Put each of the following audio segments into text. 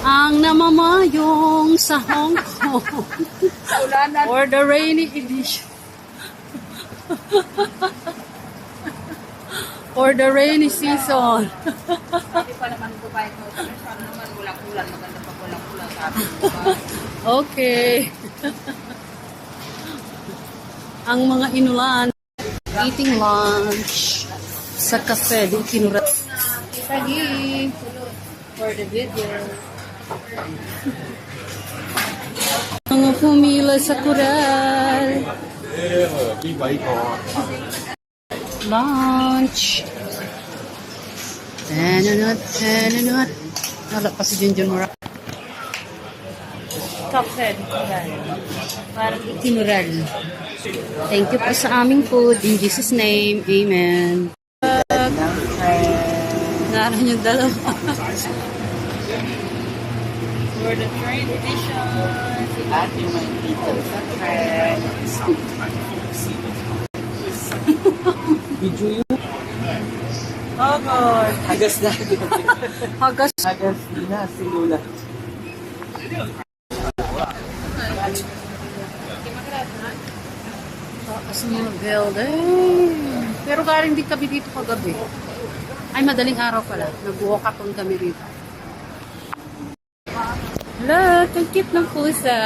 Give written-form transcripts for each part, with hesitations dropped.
Ang namamayong sa Hong Kong. For the rainy edition. For the rainy season. Sabi pa naman ko ba ito? Paano naman ulang-ulan? Maganda pa ulang-ulan sabi ko ba? Okay. Ang mga inulan, eating lunch sa cafe di kinurat. Tagi for the video. Mga pumila sa kural. Lunch. Tananot. Wala pa si Junjun Mura. Cafe di kural. Parang itinural. Thank you po sa aming food. In Jesus' name, amen. Naran yung dalawa. For the train edition. Si Ate may dito sa train. Video yun. Oh God. Hagas na. Hagas. Hagas na si Lola. Taas mga building. Pero galing din kami dito kagabi. Ay, madaling araw pala. Nag-walkathon kami dito. Hello, ang cute ng pusa.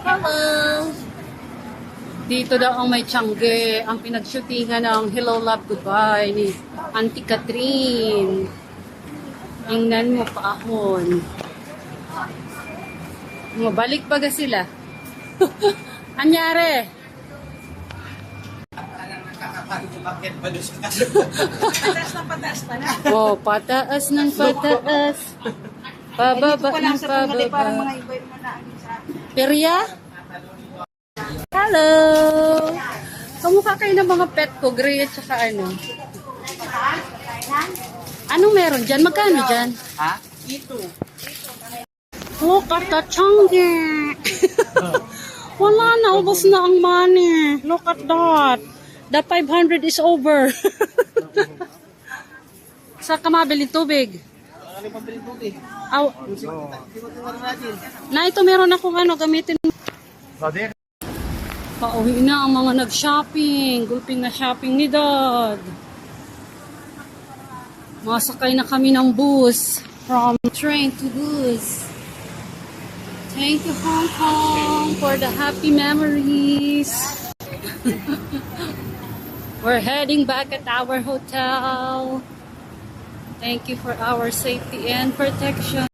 Hello. Dito daw ang may tiyangge. Ang pinag-shootingan ng Hello, Love, Goodbye ni Auntie Catherine. Ingnan mo paahon. Balik baga sila. Anyari? Oh, pataas ng pataas. Pababa ng pababa. Perya? Hello! Kamukha kayo ng mga pet ko, gray at saka ano. Anong meron dyan? Magkano dyan? Ha? Ito. Look at the changge! Wala na, ubos na ang money. Look at that. The 500 is over. Saan ka mabili tubig? Ano pa bilhin tubig? Aw. Na ito meron akong ano, gamitin. Pauwi na ang mga nag-shopping. Gulping na shopping ni Dad. Masakay na kami ng bus. From train to bus. Thank you, Hong Kong, for the happy memories. We're heading back at our hotel. Thank you for our safety and protection.